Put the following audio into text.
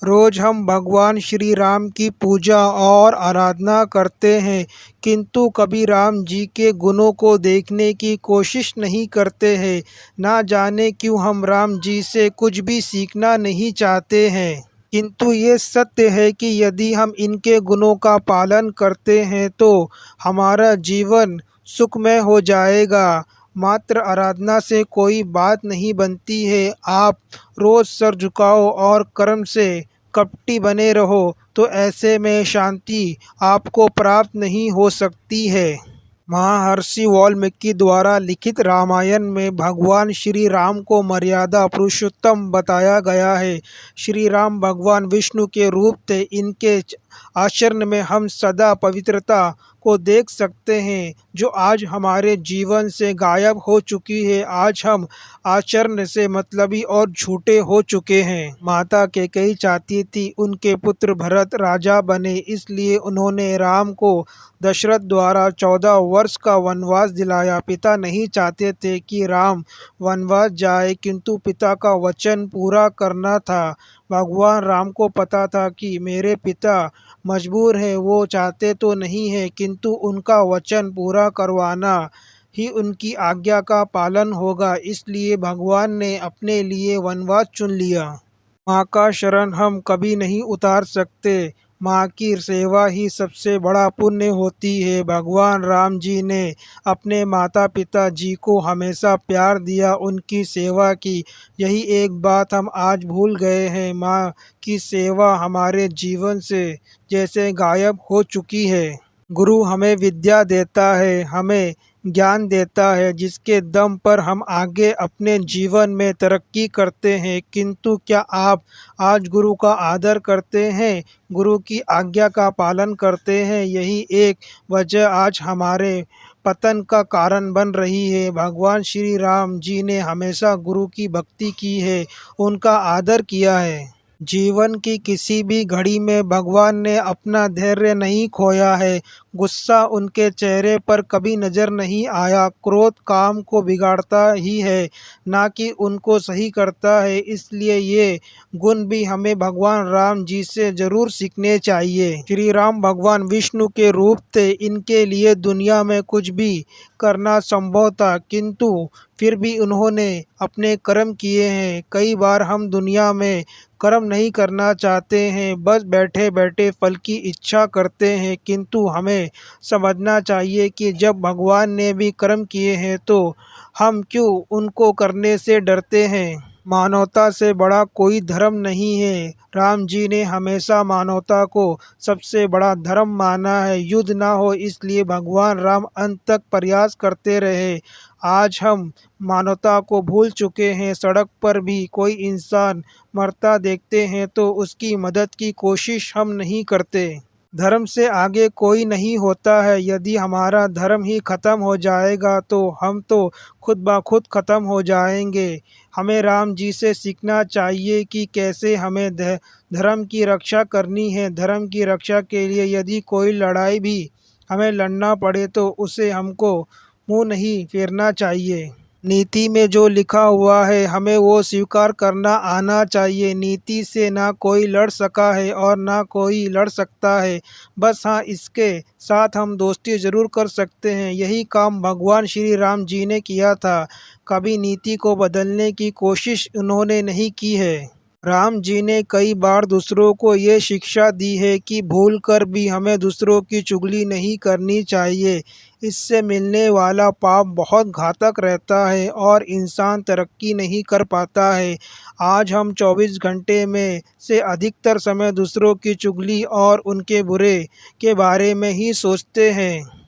रोज़ हम भगवान श्री राम की पूजा और आराधना करते हैं, किंतु कभी राम जी के गुणों को देखने की कोशिश नहीं करते हैं। ना जाने क्यों हम राम जी से कुछ भी सीखना नहीं चाहते हैं। किंतु ये सत्य है कि यदि हम इनके गुणों का पालन करते हैं तो हमारा जीवन सुखमय हो जाएगा। मात्र आराधना से कोई बात नहीं बनती है। आप रोज़ सर झुकाओ और कर्म से कपटी बने रहो तो ऐसे में शांति आपको प्राप्त नहीं हो सकती है। महर्षि वाल्मीकि द्वारा लिखित रामायण में भगवान श्री राम को मर्यादा पुरुषोत्तम बताया गया है। श्री राम भगवान विष्णु के रूप थे। इनके आचरण में हम सदा पवित्रता को देख सकते हैं, जो आज हमारे जीवन से गायब हो चुकी है। आज हम आचरण से मतलबी और झूठे हो चुके हैं। माता कैकेयी चाहती थी उनके पुत्र भरत राजा बने, इसलिए उन्होंने राम को दशरथ द्वारा 14 वर्ष का वनवास दिलाया। पिता नहीं चाहते थे कि राम वनवास जाए, किंतु पिता का वचन पूरा करना था। भगवान राम को पता था कि मेरे पिता मजबूर हैं, वो चाहते तो नहीं हैं, किंतु उनका वचन पूरा करवाना ही उनकी आज्ञा का पालन होगा। इसलिए भगवान ने अपने लिए वनवास चुन लिया। माँ का शरण हम कभी नहीं उतार सकते। माँ की सेवा ही सबसे बड़ा पुण्य होती है। भगवान राम जी ने अपने माता पिता जी को हमेशा प्यार दिया, उनकी सेवा की। यही एक बात हम आज भूल गए हैं। माँ की सेवा हमारे जीवन से जैसे गायब हो चुकी है। गुरु हमें विद्या देता है, हमें ज्ञान देता है, जिसके दम पर हम आगे अपने जीवन में तरक्की करते हैं। किंतु क्या आप आज गुरु का आदर करते हैं, गुरु की आज्ञा का पालन करते हैं? यही एक वजह आज हमारे पतन का कारण बन रही है। भगवान श्री राम जी ने हमेशा गुरु की भक्ति की है, उनका आदर किया है। जीवन की किसी भी घड़ी में भगवान ने अपना धैर्य नहीं खोया है। गुस्सा उनके चेहरे पर कभी नजर नहीं आया। क्रोध काम को बिगाड़ता ही है, ना कि उनको सही करता है। इसलिए ये गुण भी हमें भगवान राम जी से जरूर सीखने चाहिए। श्री राम भगवान विष्णु के रूप थे। इनके लिए दुनिया में कुछ भी करना संभव था, किंतु फिर भी उन्होंने अपने कर्म किए हैं। कई बार हम दुनिया में कर्म नहीं करना चाहते हैं, बस बैठे बैठे फल की इच्छा करते हैं। किंतु हमें समझना चाहिए कि जब भगवान ने भी कर्म किए हैं तो हम क्यों उनको करने से डरते हैं। मानवता से बड़ा कोई धर्म नहीं है। राम जी ने हमेशा मानवता को सबसे बड़ा धर्म माना है। युद्ध ना हो इसलिए भगवान राम अंत तक प्रयास करते रहे। आज हम मानवता को भूल चुके हैं। सड़क पर भी कोई इंसान मरता देखते हैं तो उसकी मदद की कोशिश हम नहीं करते। धर्म से आगे कोई नहीं होता है। यदि हमारा धर्म ही खत्म हो जाएगा तो हम तो खुद ब खुद खत्म हो जाएंगे। हमें राम जी से सीखना चाहिए कि कैसे हमें धर्म की रक्षा करनी है। धर्म की रक्षा के लिए यदि कोई लड़ाई भी हमें लड़ना पड़े तो उसे हमको मुंह नहीं फेरना चाहिए। नीति में जो लिखा हुआ है हमें वो स्वीकार करना आना चाहिए। नीति से ना कोई लड़ सका है और ना कोई लड़ सकता है। बस हाँ, इसके साथ हम दोस्ती ज़रूर कर सकते हैं। यही काम भगवान श्री राम जी ने किया था। कभी नीति को बदलने की कोशिश उन्होंने नहीं की है। राम जी ने कई बार दूसरों को ये शिक्षा दी है कि भूल कर भी हमें दूसरों की चुगली नहीं करनी चाहिए। इससे मिलने वाला पाप बहुत घातक रहता है और इंसान तरक्की नहीं कर पाता है। आज हम 24 घंटे में से अधिकतर समय दूसरों की चुगली और उनके बुरे के बारे में ही सोचते हैं।